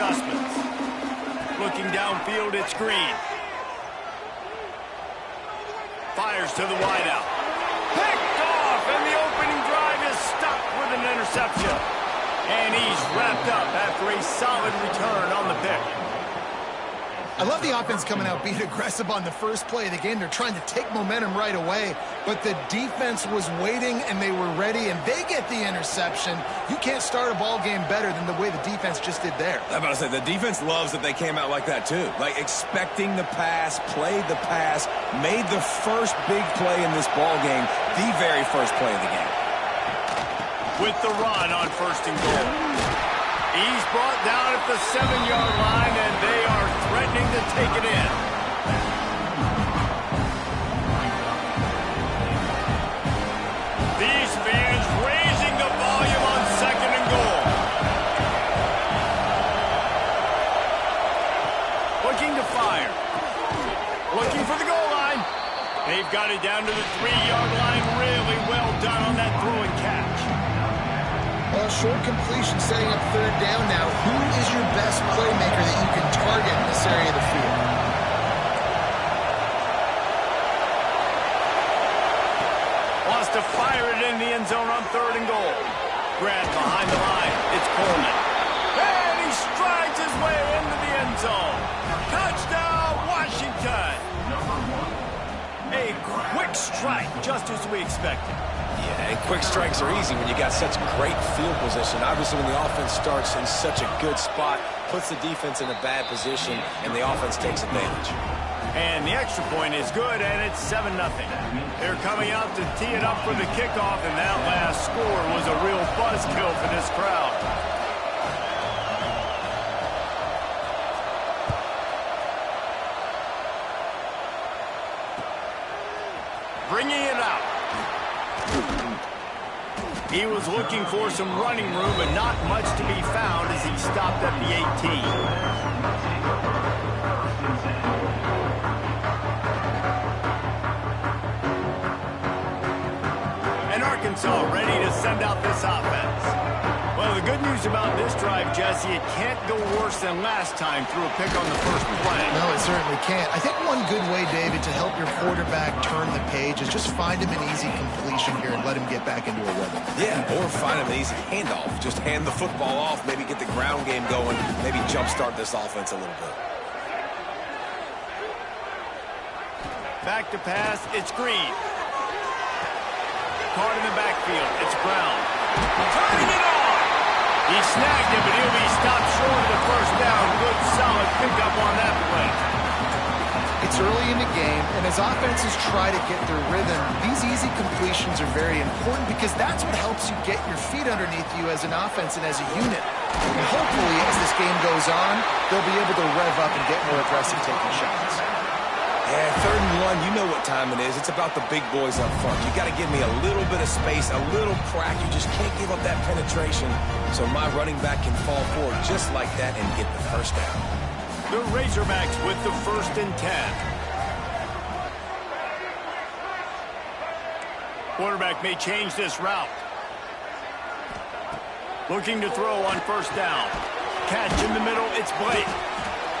adjustments. Looking downfield, it's Green. Fires to the wideout. Picked off, and the opening drive is stopped with an interception. And he's wrapped up after a solid return on the pick. I love the offense coming out being aggressive on the first play of the game. They're trying to take momentum right away, but the defense was waiting, and they were ready, and they get the interception. You can't start a ball game better than the way the defense just did there. I'm about to say, the defense loves that they came out like that, too. Like, expecting the pass, played the pass, made the first big play in this ball game, the very first play of the game. With the run on 1st and goal. He's brought down at the 7-yard line, and they are threatening to take it in. These fans raising the volume on 2nd and goal. Looking to fire. Looking for the goal line. They've got it down to the 3-yard line. Really well done on that throw and catch. Well, short completion setting up 3rd down now. Who is your best playmaker that you can target in this area of the field? Wants to fire it in the end zone on 3rd and goal. Grabbed behind the line. It's Coleman. And he strides his way into the end zone. Touchdown, Washington. A quick strike, just as we expected. Yeah, and quick strikes are easy when you got such great field position. Obviously, when the offense starts in such a good spot, puts the defense in a bad position, and the offense takes advantage. And the extra point is good, and it's 7-0. They're coming out to tee it up for the kickoff, and that last score was a real buzzkill for this crowd. Bringing it out. He was looking for some running room, but not much to be found as he stopped at the 18. And Arkansas ready to send out this offense. Well, the good news about this drive, Jesse, it can't go worse than last time through a pick on the first play. No, it certainly can't. I think one good way, David, to help your quarterback turn the page is just find him an easy completion here and let him get back into a rhythm. Yeah, or find him an easy handoff. Just hand the football off, maybe get the ground game going, maybe jumpstart this offense a little bit. Back to pass, it's Green. Caught in the backfield, it's Brown. Turning it on! He snagged it, but he'll be stopped short of the 1st down. Good, solid pickup on that play. It's early in the game, and as offenses try to get their rhythm, these easy completions are very important because that's what helps you get your feet underneath you as an offense and as a unit. And hopefully, as this game goes on, they'll be able to rev up and get more aggressive taking shots. Yeah, 3rd and 1, you know what time it is. It's about the big boys up front. You got to give me a little bit of space, a little crack. You just can't give up that penetration so my running back can fall forward just like that and get the 1st down. The Razorbacks with the 1st and 10. Quarterback may change this route. Looking to throw on 1st down. Catch in the middle, it's Blake.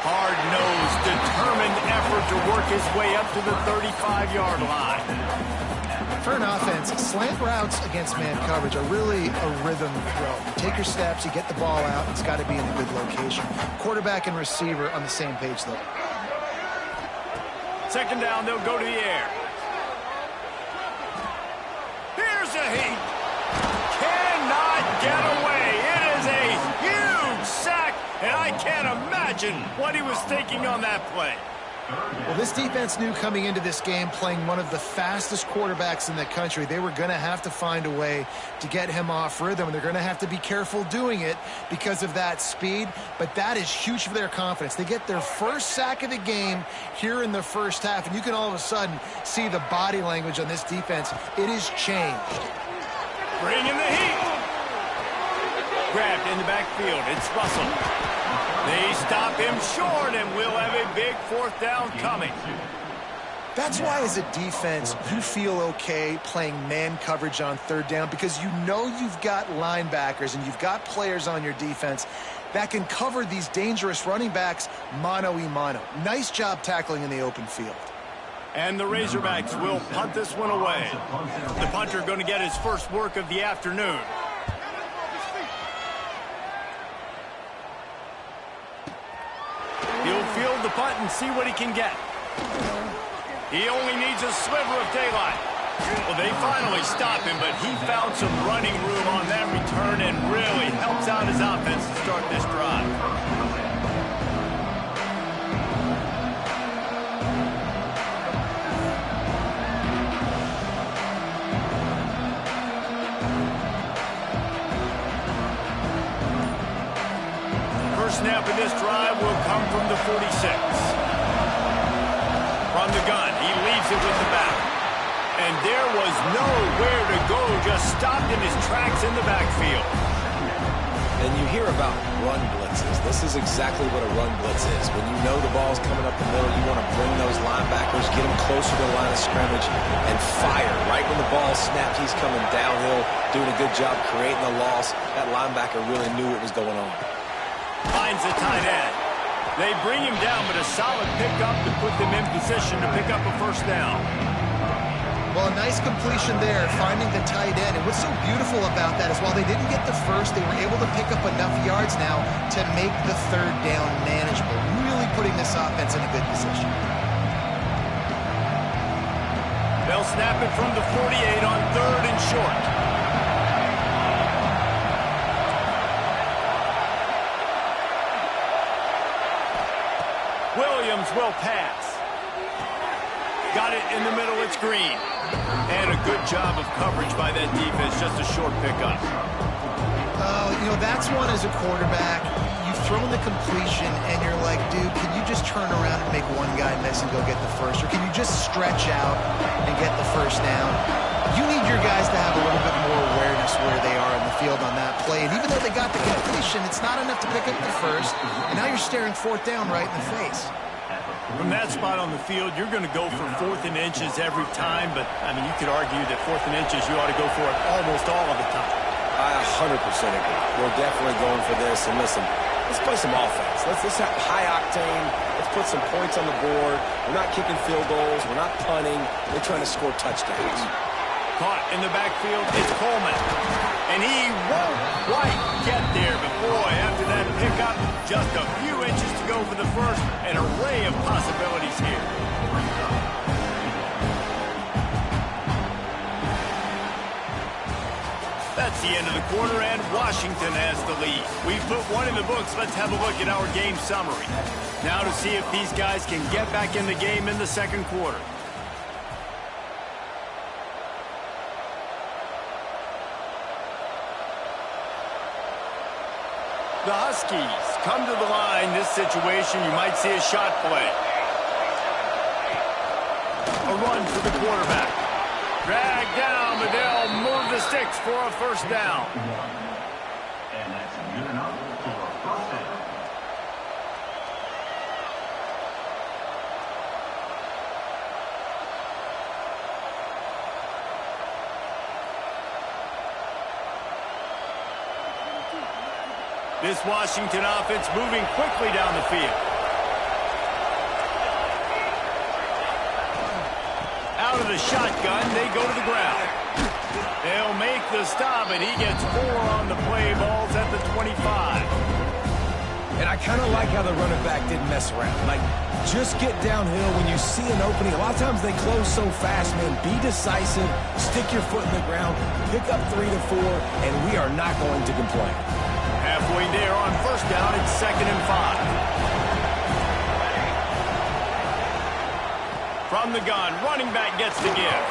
Hard-nosed, determined effort to work his way up to the 35-yard line. For an offense, slant routes against man coverage are really a rhythm throw. You take your steps, you get the ball out, it's got to be in a good location. Quarterback and receiver on the same page, though. 2nd down, they'll go to the air. Here's a heat. Cannot get away. It is a huge sack, and I can't imagine what he was thinking on that play. Well, this defense knew coming into this game, playing one of the fastest quarterbacks in the country, they were going to have to find a way to get him off rhythm, and they're going to have to be careful doing it because of that speed, but that is huge for their confidence. They get their 1st sack of the game here in the 1st half, and you can all of a sudden see the body language on this defense. It is changed. Bring in the heat. Grabbed in the backfield. It's Russell. They stop him short, and we'll have a big 4th down coming. That's why, as a defense, you feel okay playing man coverage on 3rd down because you know you've got linebackers and you've got players on your defense that can cover these dangerous running backs mano-a-mano. Nice job tackling in the open field. And the Razorbacks will punt this one away. The punter going to get his first work of the afternoon. He'll field the punt and see what he can get. He only needs a sliver of daylight. Well, they finally stop him, but he found some running room on that return and really helps out his offense to start this drive. Snap of this drive will come from the 46. From the gun, he leaves it with the back. And there was nowhere to go, just stopped in his tracks in the backfield. And you hear about run blitzes. This is exactly what a run blitz is. When you know the ball's coming up the middle, you want to bring those linebackers, get them closer to the line of scrimmage, and fire. Right when the ball snapped, he's coming downhill, doing a good job creating the loss. That linebacker really knew what was going on. Finds the tight end. They bring him down, but a solid pickup to put them in position to pick up a first down. Well, a nice completion there, finding the tight end. And what's so beautiful about that is while they didn't get the first, they were able to pick up enough yards now to make the third down manageable, really putting this offense in a good position. They'll snap it from the 48 on 3rd and short. Williams will pass. Got it in the middle, it's Green. And a good job of coverage by that defense, just a short pickup. You know, that's one as a quarterback. You've thrown the completion, and you're like, dude, can you just turn around and make one guy miss and go get the first? Or can you just stretch out and get the first down? You need your guys to have a little bit more awareness where they are in the field on that play. And even though they got the completion, it's not enough to pick up the first. And now you're staring 4th down right in the face. From that spot on the field, you're going to go for 4th and inches every time. But, I mean, you could argue that 4th and inches, you ought to go for it almost all of the time. I 100% agree. We're definitely going for this. And listen, let's play some offense. Let's have high octane. Let's put some points on the board. We're not kicking field goals. We're not punting. We're trying to score touchdowns. Caught in the backfield, it's Coleman. And he won't quite get there. But, boy, after that pickup, just a few inches to go for the first. An array of possibilities here. That's the end of the quarter, and Washington has the lead. We've put one in the books. Let's have a look at our game summary. Now to see if these guys can get back in the game in the second quarter. The Huskies come to the line. This situation, you might see a shot play. A run for the quarterback. Dragged down, but they'll move the sticks for a first down. And that's good enough for a first down. This Washington offense moving quickly down the field. Out of the shotgun, they go to the ground. They'll make the stop, and he gets 4 on the play. Balls at the 25. And I kind of like how the running back didn't mess around. Like, just get downhill when you see an opening. A lot of times they close so fast, man. Be decisive, stick your foot in the ground, pick up 3 to 4, and we are not going to complain. Halfway there on first down, it's 2nd and 5. From the gun, running back gets the give.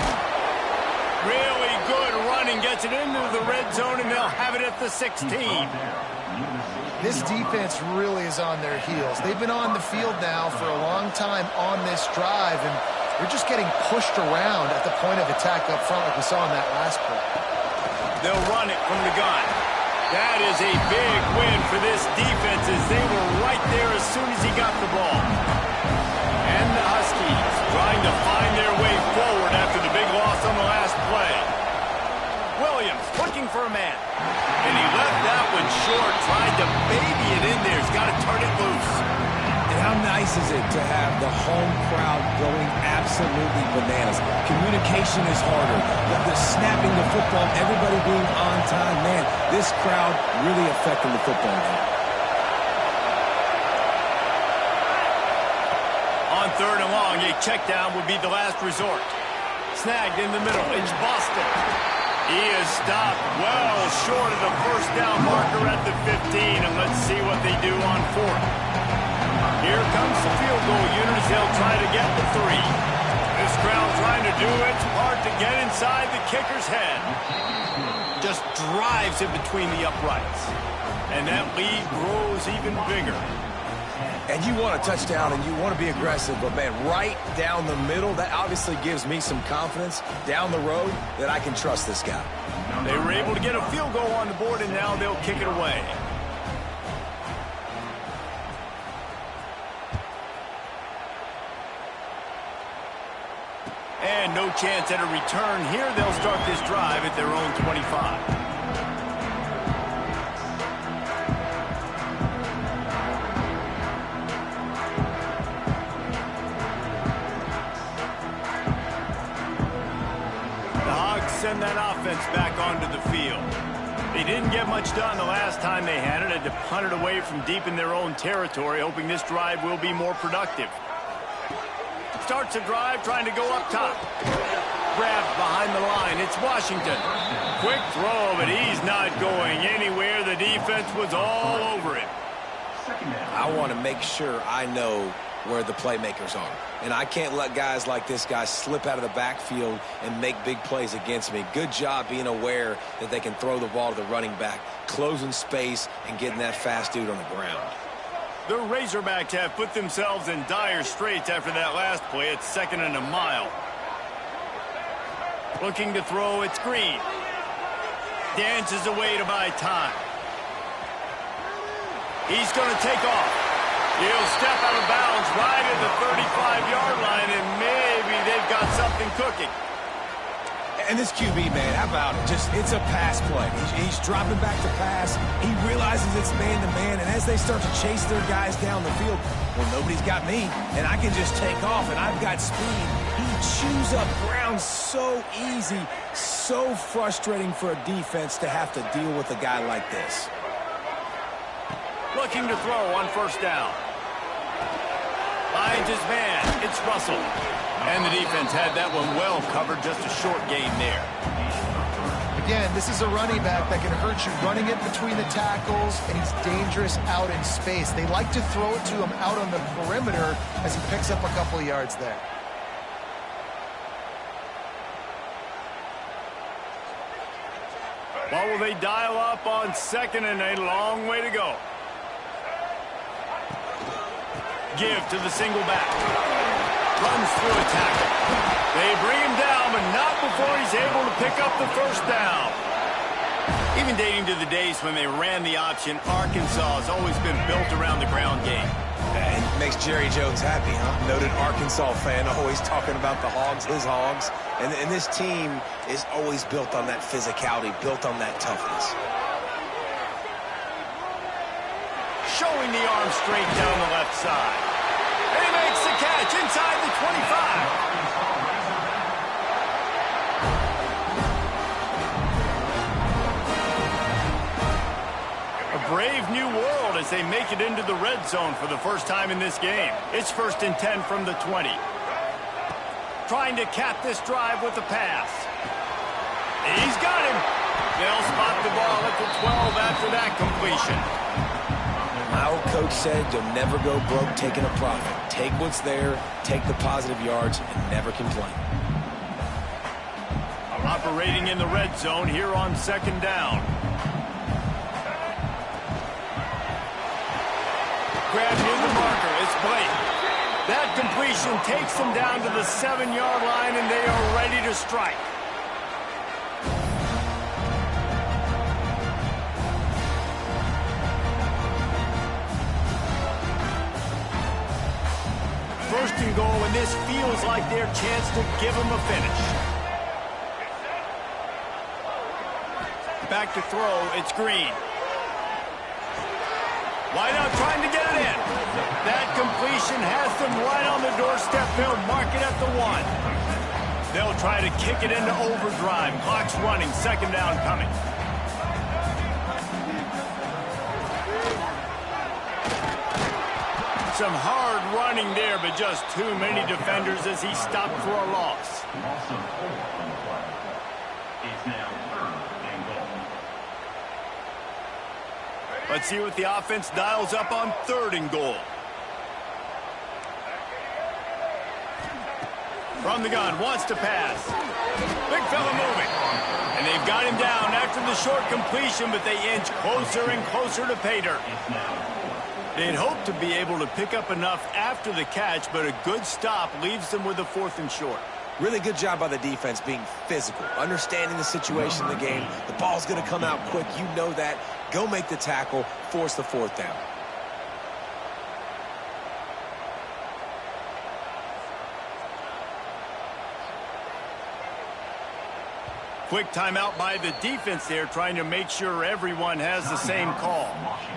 Really good running, gets it into the red zone, and they'll have it at the 16. This defense really is on their heels. They've been on the field now for a long time on this drive, and they're just getting pushed around at the point of attack up front like we saw in that last play. They'll run it from the gun. That is a big win for this defense as they were right there as soon as he got the ball. And the Huskies trying to find their way forward after the big loss on the last play. Williams looking for a man. And he left that one short. Tried to baby it in there. He's got to turn it loose. And how nice is it to have the home crowd going absolutely bananas? Communication is harder. The snapping the football, everybody being on time. Man, this crowd really affecting the football game. On 3rd and long, a check down would be the last resort. Snagged in the middle. It's Boston. He is stopped well short of the first down marker at the 15. And let's see what they do on 4th. Here comes the field goal unit as they'll try to get the 3. This crowd trying to do its part to get inside the kicker's head. Just drives it between the uprights. And that lead grows even bigger. And you want a touchdown and you want to be aggressive, but man, right down the middle, that obviously gives me some confidence down the road that I can trust this guy. They were able to get a field goal on the board, and now they'll kick it away. And no chance at a return here. They'll start this drive at their own 25. Send that offense back onto the field. They didn't get much done the last time they had it. Had to punt it away from deep in their own territory, hoping this drive will be more productive. Starts a drive, trying to go up top. Grabbed behind the line. It's Washington. Quick throw, but he's not going anywhere. The defense was all over him. I want to make sure I know where the playmakers are. And I can't let guys like this guy slip out of the backfield and make big plays against me. Good job being aware that they can throw the ball to the running back, closing space, and getting that fast dude on the ground. The Razorbacks have put themselves in dire straits after that last play. It's 2nd and a mile. Looking to throw, it's Green. Dances away to buy time. He's going to take off. He'll step out of bounds right at the 35-yard line, and maybe they've got something cooking. And this QB, man, how about it? It's a pass play. He's dropping back to pass. He realizes it's man-to-man, and as they start to chase their guys down the field, well, nobody's got me, and I can just take off, and I've got speed. He chews up ground so easy, so frustrating for a defense to have to deal with a guy like this. Looking to throw on 1st down. Finds his man. It's Russell. And the defense had that one well covered. Just a short gain there. Again, this is a running back that can hurt you running it between the tackles, and he's dangerous out in space. They like to throw it to him out on the perimeter as he picks up a couple of yards there. What will they dial up on 2nd and a long way to go? Give to the single back. Runs through a tackle. They bring him down, but not before he's able to pick up the 1st down. Even dating to the days when they ran the option, Arkansas has always been built around the ground game. And it makes Jerry Jones happy, huh? Noted Arkansas fan, always talking about the Hogs, his Hogs. And this team is always built on that physicality, built on that toughness. Showing the arm straight down the left side. And he makes the catch inside the 25. A brave new world as they make it into the red zone for the first time in this game. It's 1st and 10 from the 20. Trying to cap this drive with a pass. He's got him. They'll spot the ball at the 12 after that completion. My old coach said you'll never go broke taking a profit. Take what's there, take the positive yards, and never complain. Operating in the red zone here on 2nd down. Grabbed near the marker. It's Blake. That completion takes them down to the 7-yard line, and they are ready to strike. First and goal, and this feels like their chance to give them a finish. Back to throw, it's Green. Wide out trying to get it in. That completion has them right on the doorstep. They'll mark it at the 1. They'll try to kick it into overdrive. Clock's running. Second down coming. Some hard running there, but just too many defenders as he stopped for a loss. Loss of 4 on the play. It's now 3rd and goal. Let's see what the offense dials up on 3rd and goal. From the gun, wants to pass. Big fella moving. And they've got him down after the short completion, but they inch closer and closer to pay dirt. It's now 4th. They'd hope to be able to pick up enough after the catch, but a good stop leaves them with a 4th and short. Really good job by the defense being physical, understanding the situation in the game. The ball's going to come out quick. You know that. Go make the tackle, force the 4th down. Quick timeout by the defense there, trying to make sure everyone has the same call. Washington.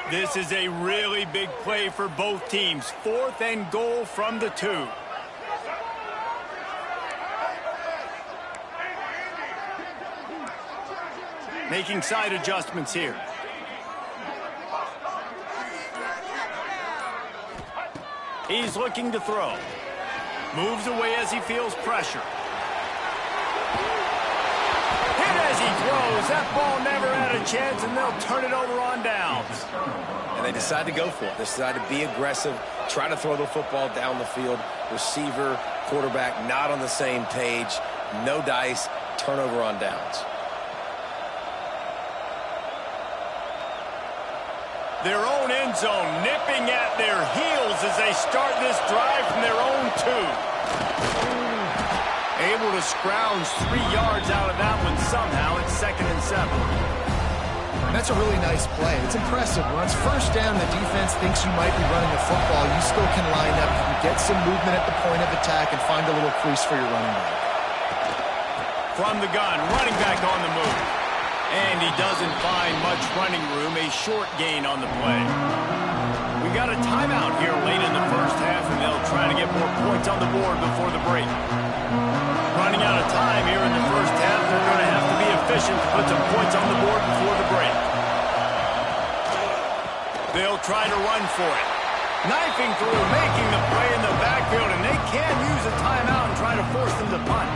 This is a really big play for both teams. 4th and goal from the 2. Making side adjustments here. He's looking to throw. Moves away as he feels pressure. Hit as he throws. That ball never had a chance, and they'll turn it over on downs. And they decide to go for it. They decide to be aggressive, try to throw the football down the field. Receiver, quarterback, not on the same page. No dice, turnover on downs. Their own end zone nipping at their heels as they start this drive from their own 2. Able to scrounge 3 yards out of that one somehow. It's 2nd and 7. And that's a really nice play. It's impressive. When it's first down, the defense thinks you might be running the football. You still can line up. You can get some movement at the point of attack and find a little crease for your running back. From the gun, running back on the move. And he doesn't find much running room, a short gain on the play. We got a timeout here late in the first half, and they'll try to get more points on the board before the break. Running out of time here in the first half, they're going to have to be efficient to put some points on the board before the break. They'll try to run for it. Knifing through, making the play in the backfield, and they can use a timeout and try to force them to punt.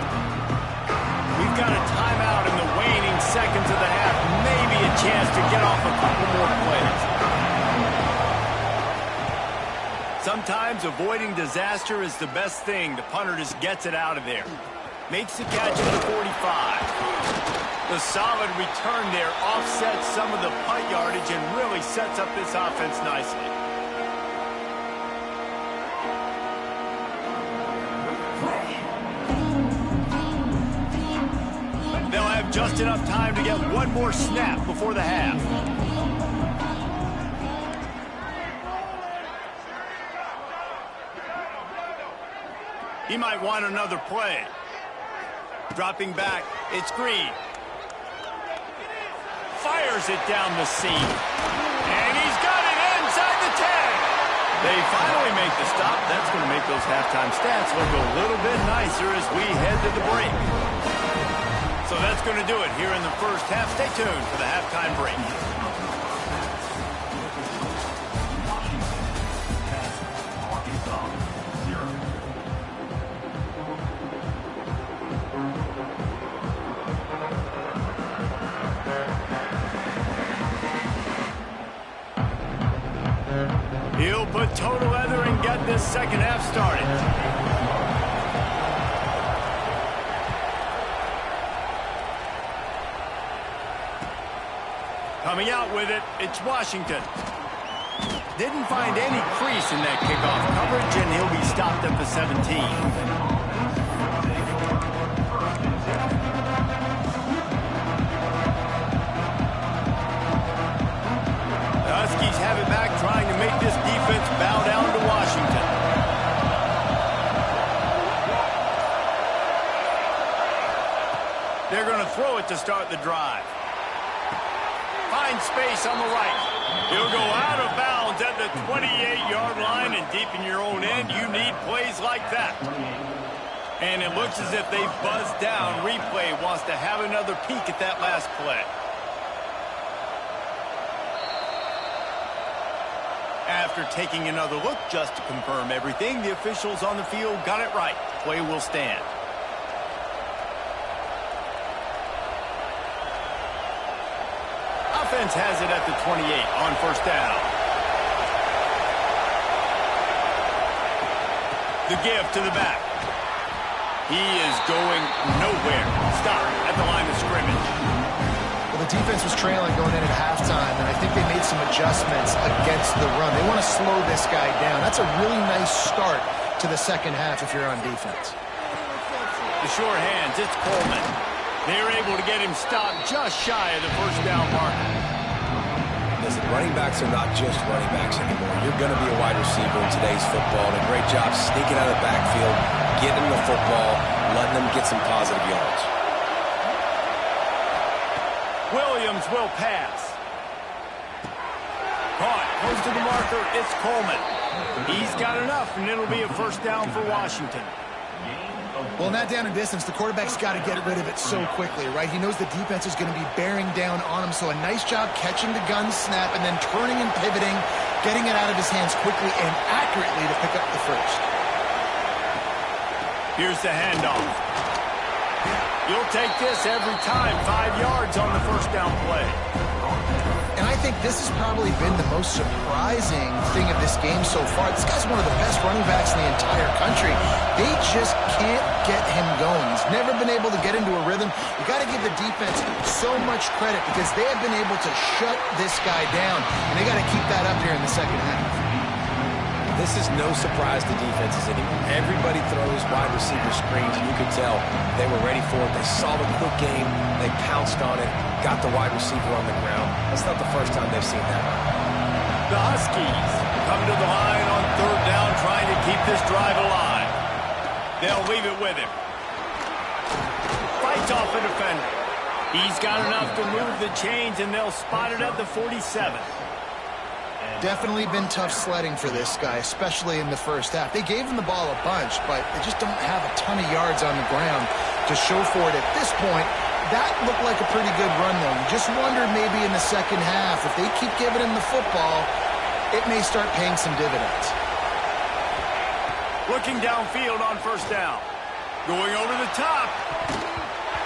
We've got a timeout in the waning seconds of the half. Maybe a chance to get off a couple more plays. Sometimes avoiding disaster is the best thing. The punter just gets it out of there. Makes the catch at the 45. The solid return there offsets some of the punt yardage and really sets up this offense nicely. They'll have just enough time to get one more snap before the half. He might want another play. Dropping back, it's Green. Fires it down the seam. And he's got it inside the 10. They finally make the stop. That's going to make those halftime stats look a little bit nicer as we head to the break. So that's going to do it here in the first half. Stay tuned for the halftime break. Arkansas 0. He'll put total leather and get this second half started. Coming out with it, it's Washington. Didn't find any crease in that kickoff coverage, and he'll be stopped at the 17. The Huskies have it back, trying to make this defense bow down to Washington. set to start the drive. Finds space on the right. He'll go out of bounds at the 28-yard line, and deep in your own end, you need plays like that. And it looks as if they've buzzed down. Replay wants to have another peek at that last play. After taking another look just to confirm everything, the officials on the field got it right. Play will stand. Offense has it at the 28 on first down. The give to the back. He is going nowhere. Stop at the line of scrimmage. Well, the defense was trailing going in at halftime, and I think they made some adjustments against the run. They want to slow this guy down. That's a really nice start to the second half if you're on defense. The short hands, it's Coleman. They're able to get him stopped just shy of the first down marker. Listen, running backs are not just running backs anymore. You're going to be a wide receiver in today's football. And a great job sneaking out of the backfield, getting them the football, letting them get some positive yards. Williams will pass. Caught, close to the marker, it's Coleman. He's got enough, and it'll be a first down for Washington. Well, in that down and distance, the quarterback's got to get rid of it so quickly, right? He knows the defense is going to be bearing down on him, so a nice job catching the gun snap and then turning and pivoting, getting it out of his hands quickly and accurately to pick up the first. Here's the handoff. You'll take this every time. 5 yards on the first down play. And I think this has probably been the most surprising thing of this game so far. This guy's one of the best running backs in the entire country. They just can't get him going. He's never been able to get into a rhythm. You got to give the defense so much credit because they have been able to shut this guy down, and they got to keep that up here in the second half. This is no surprise to defenses anymore. Everybody throws wide receiver screens, and you could tell they were ready for it. They saw the quick game. They pounced on it, got the wide receiver on the ground. That's not the first time they've seen that. The Huskies come to the line on third down, trying to keep this drive alive. They'll leave it with him. Fights off the defender. He's got enough to move the chains, and they'll spot it at the 47. Definitely been tough sledding for this guy, especially in the first half. They gave him the ball a bunch, but they just don't have a ton of yards on the ground to show for it at this point. That looked like a pretty good run, though. You just wondered maybe in the second half, if they keep giving him the football, it may start paying some dividends. Looking downfield on first down. Going over the top.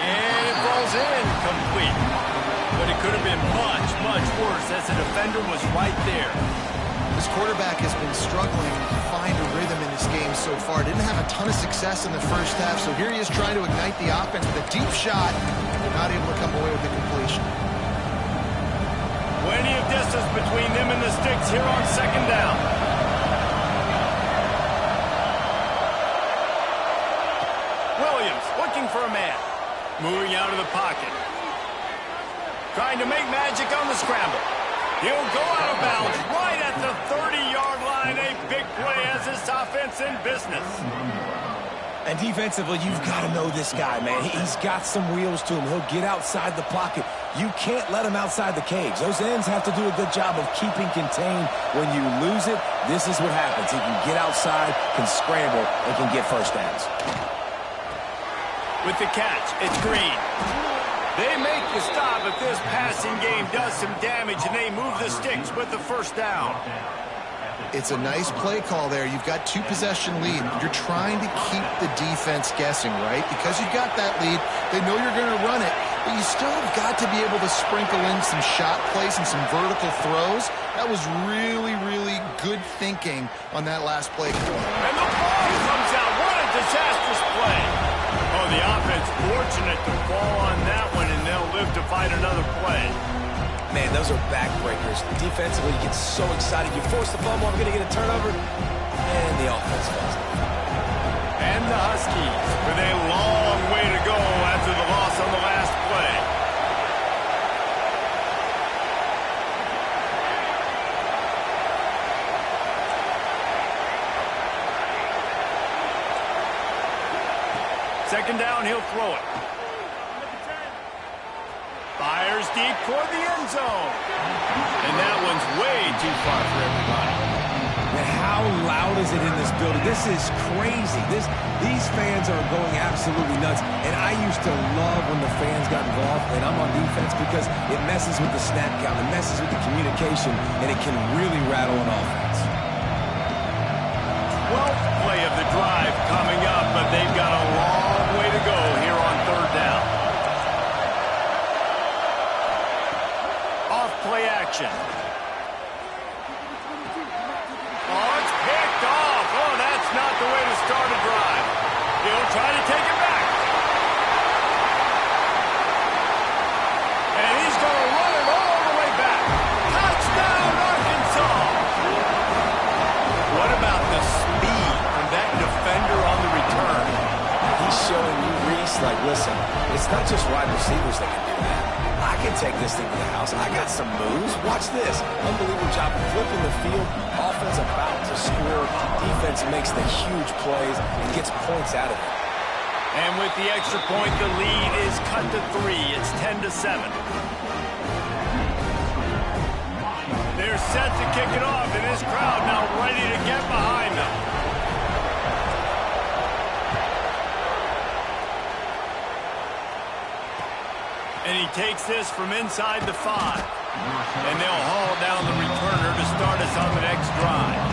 And it falls in complete. But it could have been much, much worse as the defender was right there. This quarterback has been struggling to find a rhythm in this game so far. Didn't have a ton of success in the first half, so here he is trying to ignite the offense with a deep shot, but not able to come away with the completion. Plenty of distance between them and the sticks here on second down. Williams looking for a man. Moving out of the pocket. Trying to make magic on the scramble. He'll go out of bounds right at the 30-yard line. A big play as this offense in business. And defensively, you've got to know this guy, man. He's got some wheels to him. He'll get outside the pocket. You can't let him outside the cage. Those ends have to do a good job of keeping contained. When you lose it, this is what happens. He can get outside, can scramble, and can get first downs. With the catch, it's Green. They make the stop, but this passing game does some damage, and they move the sticks with the first down. It's a nice play call there. You've got 2-possession lead. You're trying to keep the defense guessing, right? Because you've got that lead, they know you're going to run it, but you still have got to be able to sprinkle in some shot plays and some vertical throws. That was really, really good thinking on that last play call. And the ball comes out. What a disastrous play. Oh, the offense fortunate to fall on that one, and they'll live to fight another play. Man, those are backbreakers. Defensively, you get so excited. You force the fumble, I'm going to get a turnover, and the offense falls. And the Huskies with a long way to go after the loss on the last play. Second down, he'll throw it. fires deep toward the end zone. And that one's way too far for everybody. Man, how loud is it in this building? This is crazy. These fans are going absolutely nuts. And I used to love when the fans got involved, and I'm on defense, because it messes with the snap count, it messes with the communication, and it can really rattle an offense. 12th play of the drive coming up, but they've got a long way to go here on third down. Off play action. Oh, it's picked off. Oh, that's not the way to start a drive. He'll try to take it back. And he's going to run it all the way back. Touchdown, Arkansas. What about the speed from that defender on the return? He's showing you, Reese, like, listen, it's not just wide receivers that can do that. I can take this thing to the house. I got some moves. Watch this. Unbelievable job flipping the field. Offense about to score. Defense makes the huge plays and gets points out of it. And with the extra point, the lead is cut to 3. It's 10-7. They're set to kick it off, and this crowd now ready to get behind them. And he takes this from inside the 5. And they'll haul down the returner to start us on the next drive.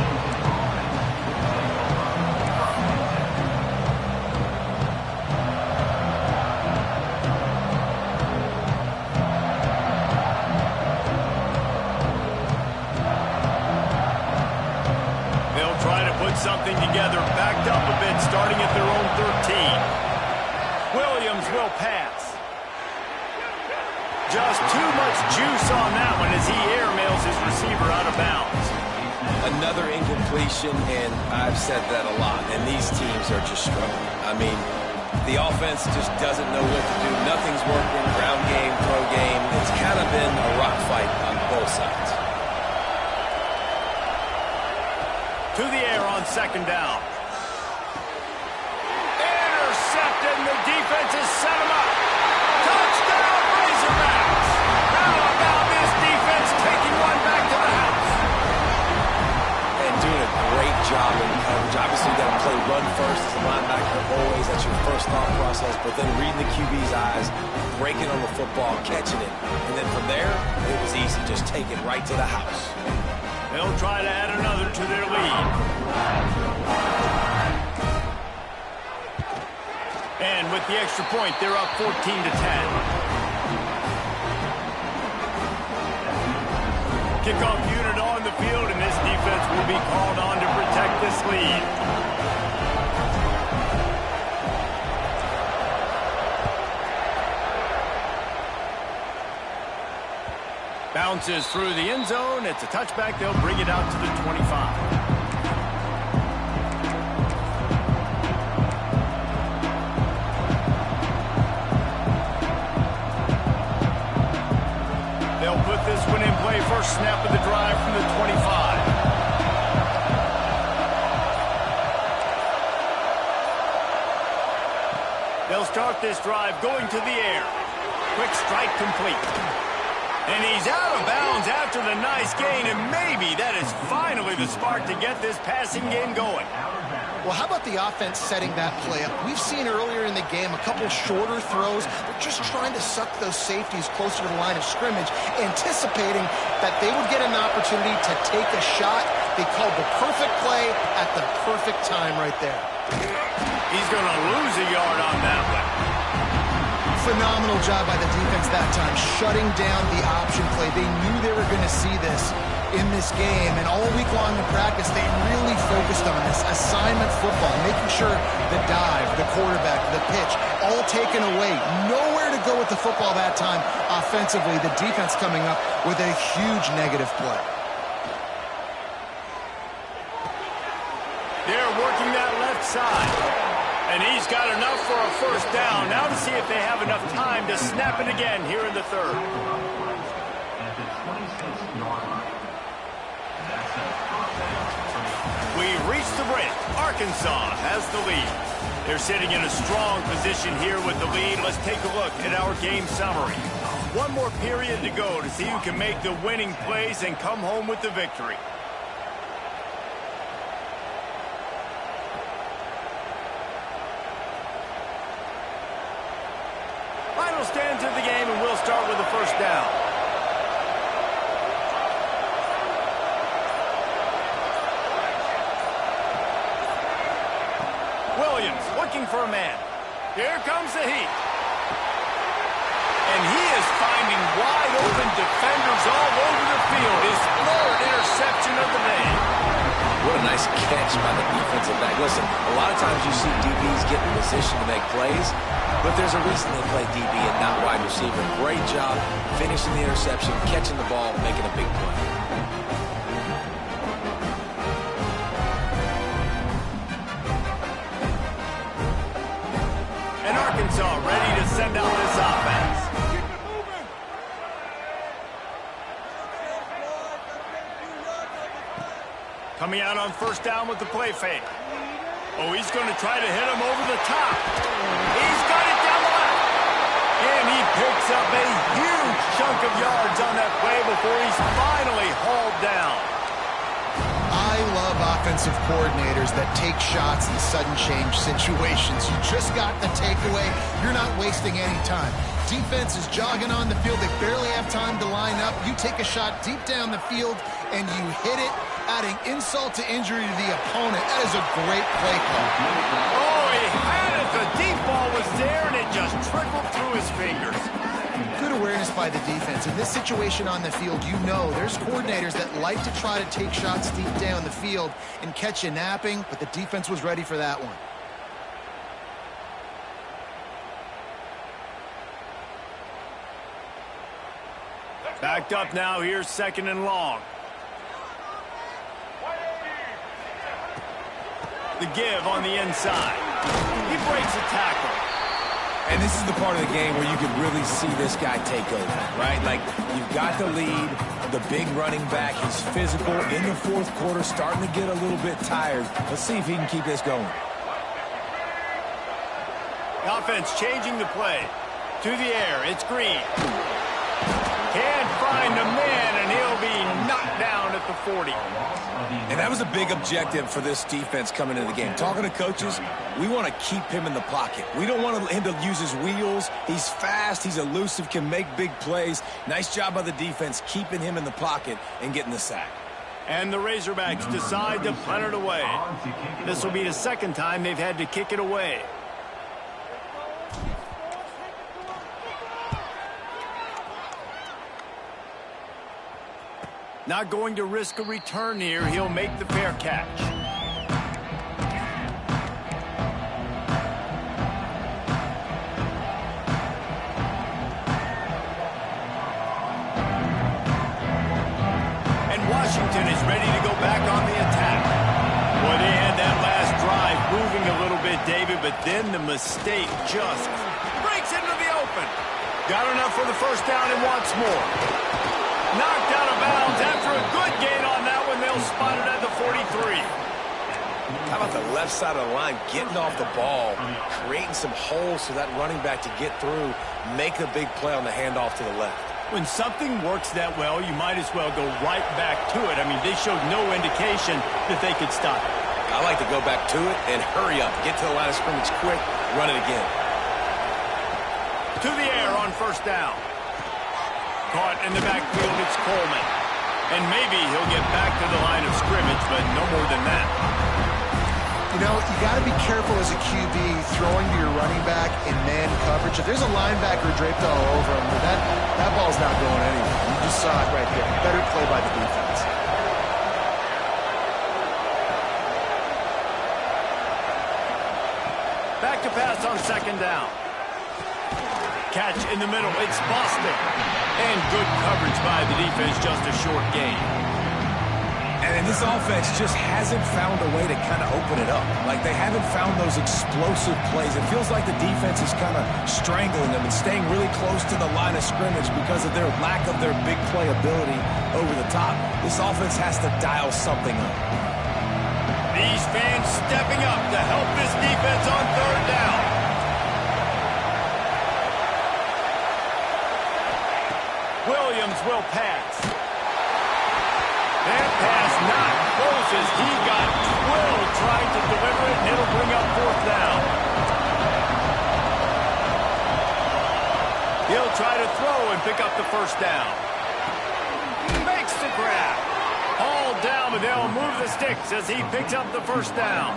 They'll try to put something together, backed up a bit, starting at their own 13. Williams will pass. Just too much juice on that one as he airmails his receiver out of bounds. Another incompletion, and I've said that a lot, and these teams are just struggling. I mean, the offense just doesn't know what to do. Nothing's working. Ground game, throw game. It's kind of been a rock fight on both sides. To the air on second down. Intercepted, and the defense has set him up. Touchdown, Razorbacks! How about this defense taking one back to the house? And doing a great job in coverage. Obviously, you got to play run first as a linebacker always. That's your first thought process. But then reading the QB's eyes, breaking on the football, catching it. And then from there, it was easy. Just take it right to the house. They'll try to add another to their lead. And with the extra point, they're up 14-10. Kickoff unit on the field, and this defense will be called on to protect this lead. Bounces through the end zone. It's a touchback. They'll bring it out to the 25. They'll put this one in play. First snap of the drive from the 25. They'll start this drive going to the air. Quick strike complete. And he's out of bounds after the nice gain, and maybe that is finally the spark to get this passing game going. Well, how about the offense setting that play up? We've seen earlier in the game a couple shorter throws. They're just trying to suck those safeties closer to the line of scrimmage, anticipating that they would get an opportunity to take a shot. They called the perfect play at the perfect time right there. He's going to lose a yard on that one. Phenomenal job by the defense that time, shutting down the option play. They knew they were going to see this in this game, and all week long in practice, they really focused on this assignment football, making sure the dive, the quarterback, the pitch, all taken away. Nowhere to go with the football that time offensively. The defense coming up with a huge negative play. They're working that left side. And he's got enough for a first down. Now to see if they have enough time to snap it again here in the third. We reach the break. Arkansas has the lead. They're sitting in a strong position here with the lead. Let's take a look at our game summary. One more period to go to see who can make the winning plays and come home with the victory. Final stands of the game, and we'll start with the first down. Williams looking for a man. Here comes the heat. And he is finding wide open defenders all over the field. His third interception of the day. What a nice catch by the defensive back. Listen, a lot of times you see DBs get in position to make plays, but there's a reason they play DB and not wide receiver. Great job finishing the interception, catching the ball, making a big play. And Arkansas ready to send out this offense. Coming out on first down with the play fake. Oh, he's going to try to hit him over the top. He's got it down the left. And he picks up a huge chunk of yards on that play before he's finally hauled down. I love offensive coordinators that take shots in sudden change situations. You just got the takeaway. You're not wasting any time. Defense is jogging on the field. They barely have time to line up. You take a shot deep down the field, and you hit it, adding insult to injury to the opponent. That is a great play call. Oh, he had it. The deep ball was there, and it just trickled through his fingers. Good awareness by the defense. In this situation on the field, you know there's coordinators that like to try to take shots deep down the field and catch you napping, but the defense was ready for that one. Backed up now. Here's second and long. The give on the inside. He breaks a tackle. And this is the part of the game where you can really see this guy take over, right? Like, you've got the lead, the big running back. He's physical in the fourth quarter, starting to get a little bit tired. Let's see if he can keep this going. The offense changing the play. To the air. It's Green. Can't find a man, and he'll be knocked down at the 40. And that was a big objective for this defense coming into the game. Talking to coaches, we want to keep him in the pocket. We don't want him to use his wheels. He's fast, he's elusive, can make big plays. Nice job by the defense keeping him in the pocket and getting the sack. And the Razorbacks decide to punt it away. This will be the second time they've had to kick it away. Not going to risk a return here. He'll make the fair catch. And Washington is ready to go back on the attack. Boy, they had that last drive moving a little bit, David, but then the mistake just breaks into the open. Got enough for the first down and wants more. Knocked out of bounds after a good gain on that one. They'll spot it at the 43. How about the left side of the line getting off the ball, creating some holes for that running back to get through, make a big play on the handoff to the left. When something works that well, you might as well go right back to it. I mean, they showed no indication that they could stop it. I like to go back to it and hurry up. Get to the line of scrimmage quick, run it again. To the air on first down. Caught in the backfield, it's Coleman. And maybe he'll get back to the line of scrimmage, but no more than that. You know, you got to be careful as a QB throwing to your running back in man coverage. If there's a linebacker draped all over him, that ball's not going anywhere. You just saw it right there. Better play by the defense. Back to pass on second down. Catch in the middle. It's Boston. And good coverage by the defense, just a short gain. And this offense just hasn't found a way to kind of open it up. Like, they haven't found those explosive plays. It feels like the defense is kind of strangling them and staying really close to the line of scrimmage because of their lack of their big play ability over the top. This offense has to dial something up. These fans stepping up to help this defense on third down. Williams will pass. That pass not close as he got twirled trying to deliver it, and it'll bring up fourth down. He'll try to throw and pick up the first down. Makes the grab. Hauled down, but they'll move the sticks as he picks up the first down.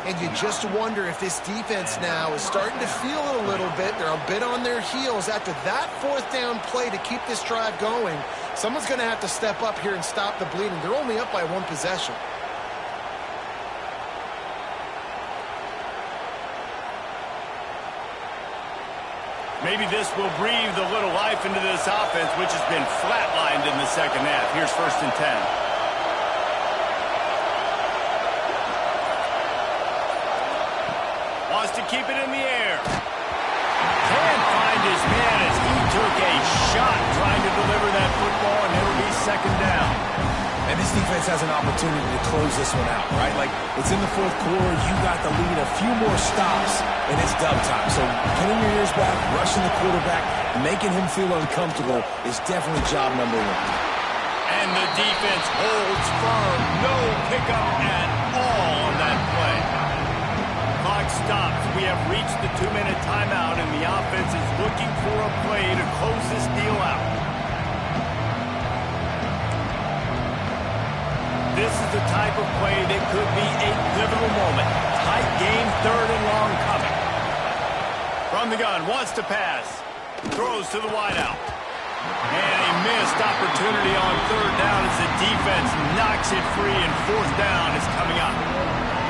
And you just wonder if this defense now is starting to feel it a little bit. They're a bit on their heels after that fourth down play to keep this drive going. Someone's going to have to step up here and stop the bleeding. They're only up by one possession. Maybe this will breathe a little life into this offense, which has been flatlined in the second half. Here's 1st and 10. Wants to keep it in the air. Can't find his man as he took a shot trying to deliver that football, and it'll be second down. And this defense has an opportunity to close this one out, right? Like, it's in the fourth quarter. You got the lead, a few more stops, and it's dub time. So pinning your ears back, rushing the quarterback, making him feel uncomfortable is definitely job number one. And the defense holds firm. No pickup at all on that play. Clock stops. We have reached the 2-minute timeout, and the offense is looking for a play to close this deal out. This is the type of play that could be a pivotal moment. Tight game, 3rd and long coming. From the gun, wants to pass. Throws to the wideout. And a missed opportunity on 3rd down as the defense knocks it free, and 4th down is coming up.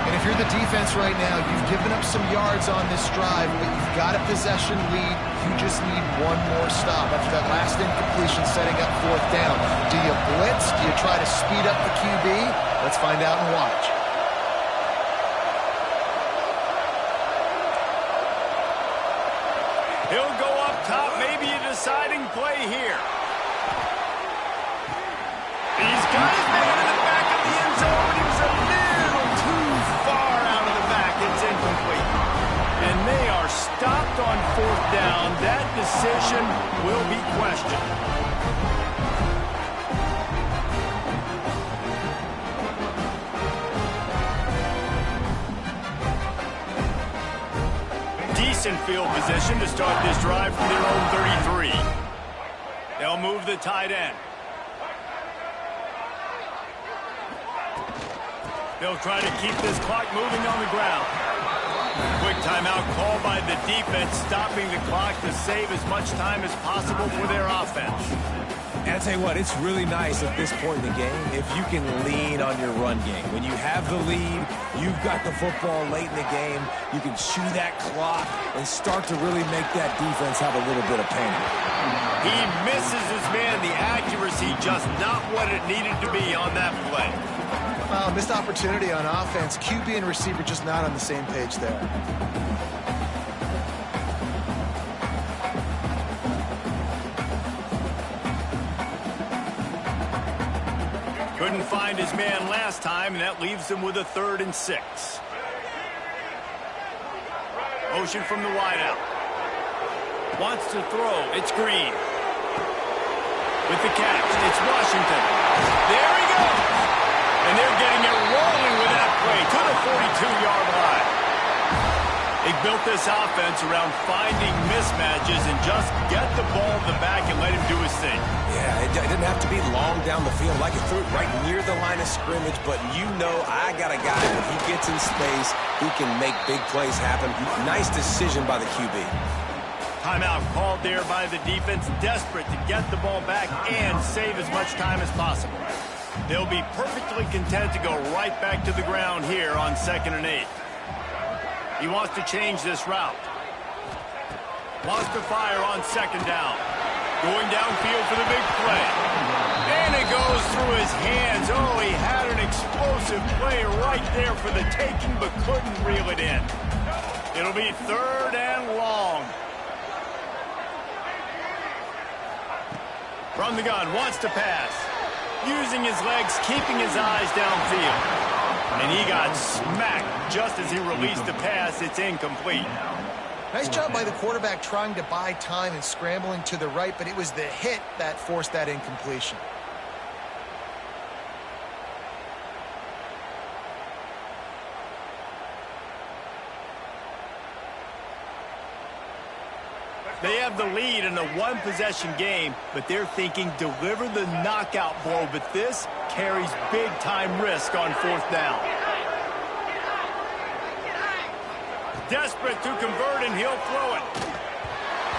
And if you're the defense right now, you've given up some yards on this drive, but you've got a possession lead. You just need one more stop after that last incompletion setting up 4th down. Do you blitz? Do you try to speed up the QB? Let's find out and watch. He'll go up top, maybe a deciding play here. He's got his man in the back of the end zone, but he was a little too far out of the back. It's incomplete. And they are stopped on 4th down. That decision will be questioned. Decent field position to start this drive from their own 33. They'll move the tight end. They'll try to keep this clock moving on the ground. Quick timeout called by the defense, stopping the clock to save as much time as possible for their offense. And I tell you what, it's really nice at this point in the game if you can lean on your run game. When you have the lead, you've got the football late in the game, you can chew that clock and start to really make that defense have a little bit of panic. He misses his man. The accuracy just not what it needed to be on that play. Missed opportunity on offense. QB and receiver just not on the same page there. Couldn't find his man last time, and that leaves him with a 3rd and 6. Motion from the wideout. Wants to throw. It's Green. With the catch, it's Washington. There he goes. And they're getting it rolling with that play to the 42-yard line. They built this offense around finding mismatches and just get the ball in the back and let him do his thing. Yeah, it didn't have to be long down the field. Like it threw it right near the line of scrimmage, but you know I got a guy when he gets in space, he can make big plays happen. Nice decision by the QB. Timeout called there by the defense, desperate to get the ball back and save as much time as possible. They'll be perfectly content to go right back to the ground here on 2nd and 8. He wants to change this route. Wants to fire on 2nd down. Going downfield for the big play. And it goes through his hands. Oh, he had an explosive play right there for the taking, but couldn't reel it in. It'll be 3rd and long. From the gun, wants to pass. Using his legs, keeping his eyes downfield. And he got smacked just as he released the pass. It's incomplete. Nice job by the quarterback trying to buy time and scrambling to the right, but it was the hit that forced that incompletion. They have the lead in a one-possession game, but they're thinking deliver the knockout blow, but this carries big-time risk on fourth down. Desperate to convert, and he'll throw it.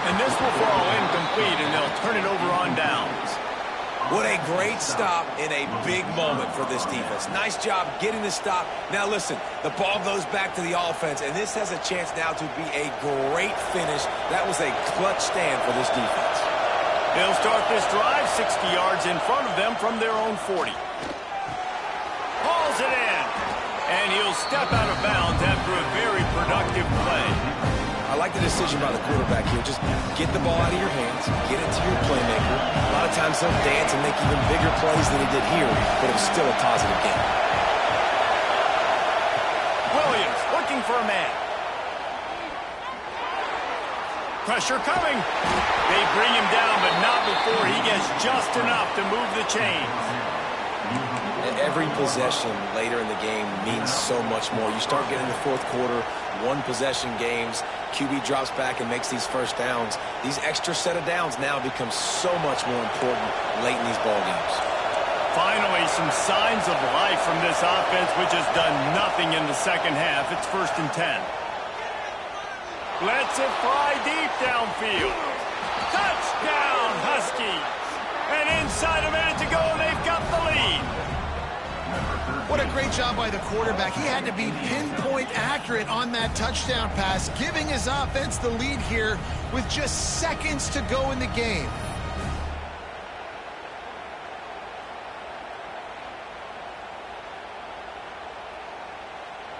And this will fall incomplete, and they'll turn it over on downs. What a great stop in a big moment for this defense. Nice job getting the stop. Now listen, the ball goes back to the offense, and this has a chance now to be a great finish. That was a clutch stand for this defense. They'll start this drive 60 yards in front of them from their own 40. Hauls it in, and he'll step out of bounds after a very productive play. I like the decision by the quarterback here. Just get the ball out of your hands, get it to your playmaker. A lot of times he'll dance and make even bigger plays than he did here, but it was still a positive game. Williams looking for a man. Pressure coming. They bring him down, but not before he gets just enough to move the chains. Every possession later in the game means so much more. You start getting the fourth quarter, one-possession games, QB drops back and makes these first downs. These extra set of downs now become so much more important late in these ball games. Finally, some signs of life from this offense, which has done nothing in the second half. It's 1st and 10. Lets it fly deep downfield. Touchdown, Huskies! And inside a minute to go, they've got the lead. What a great job by the quarterback. He had to be pinpoint accurate on that touchdown pass, giving his offense the lead here with just seconds to go in the game.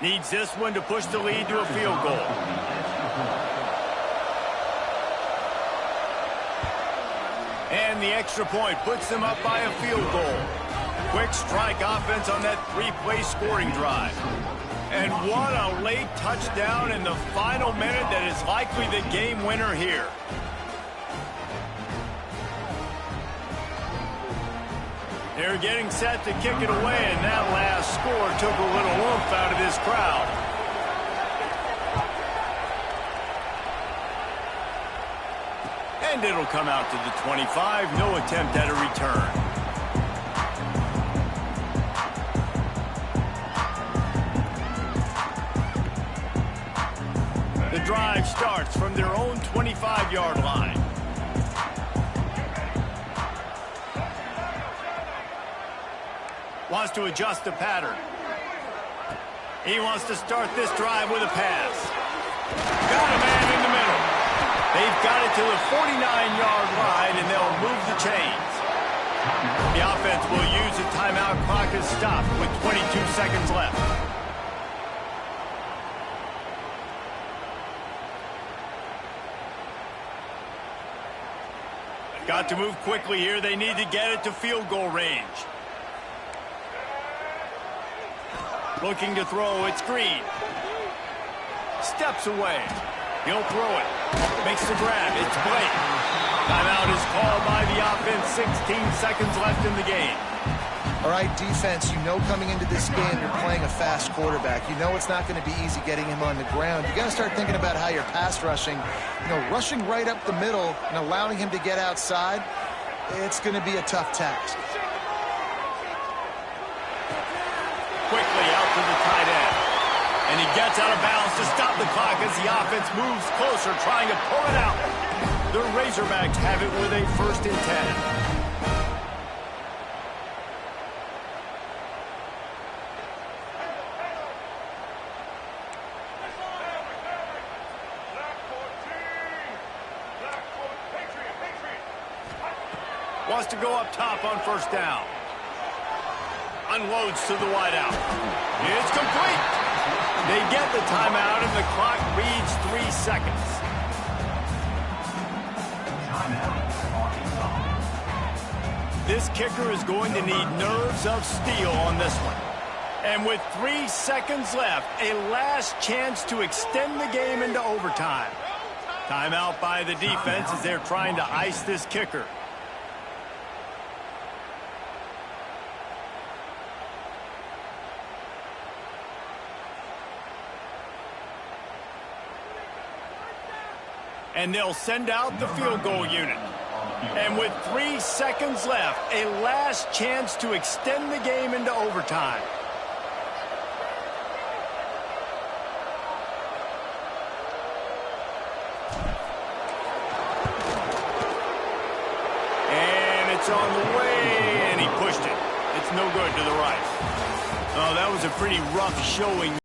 Needs this one to push the lead to a field goal. And the extra point puts them up by a field goal. Quick strike offense on that three-play scoring drive. And what a late touchdown in the final minute that is likely the game winner here. They're getting set to kick it away, and that last score took a little oomph out of this crowd. And it'll come out to the 25. No attempt at a return. The drive starts from their own 25-yard line. Wants to adjust the pattern. He wants to start this drive with a pass. Got a man in the middle. They've got it to the 49-yard line, and they'll move the chains. The offense will use a timeout. Clock is stopped with 22 seconds left. Got to move quickly here. They need to get it to field goal range. Looking to throw. It's Green. Steps away. He'll throw it. Makes the grab. It's Blake. Timeout is called by the offense. 16 seconds left in the game. All right, defense, you know coming into this game you're playing a fast quarterback. You know it's not going to be easy getting him on the ground. You got to start thinking about how you're pass rushing. You know, rushing right up the middle and allowing him to get outside, it's going to be a tough task. Quickly out to the tight end. And he gets out of bounds to stop the clock as the offense moves closer, trying to pull it out. The Razorbacks have it with a 1st and 10. Wants to go up top on 1st down. Unloads to the wideout. It's complete. They get the timeout, and the clock reads 3 seconds. This kicker is going to need nerves of steel on this one. And with 3 seconds left, a last chance to extend the game into overtime. Timeout by the defense as they're trying to ice this kicker. And they'll send out the field goal unit. And with 3 seconds left, a last chance to extend the game into overtime. And it's on the way, and he pushed it. It's no good to the right. Oh, that was a pretty rough showing.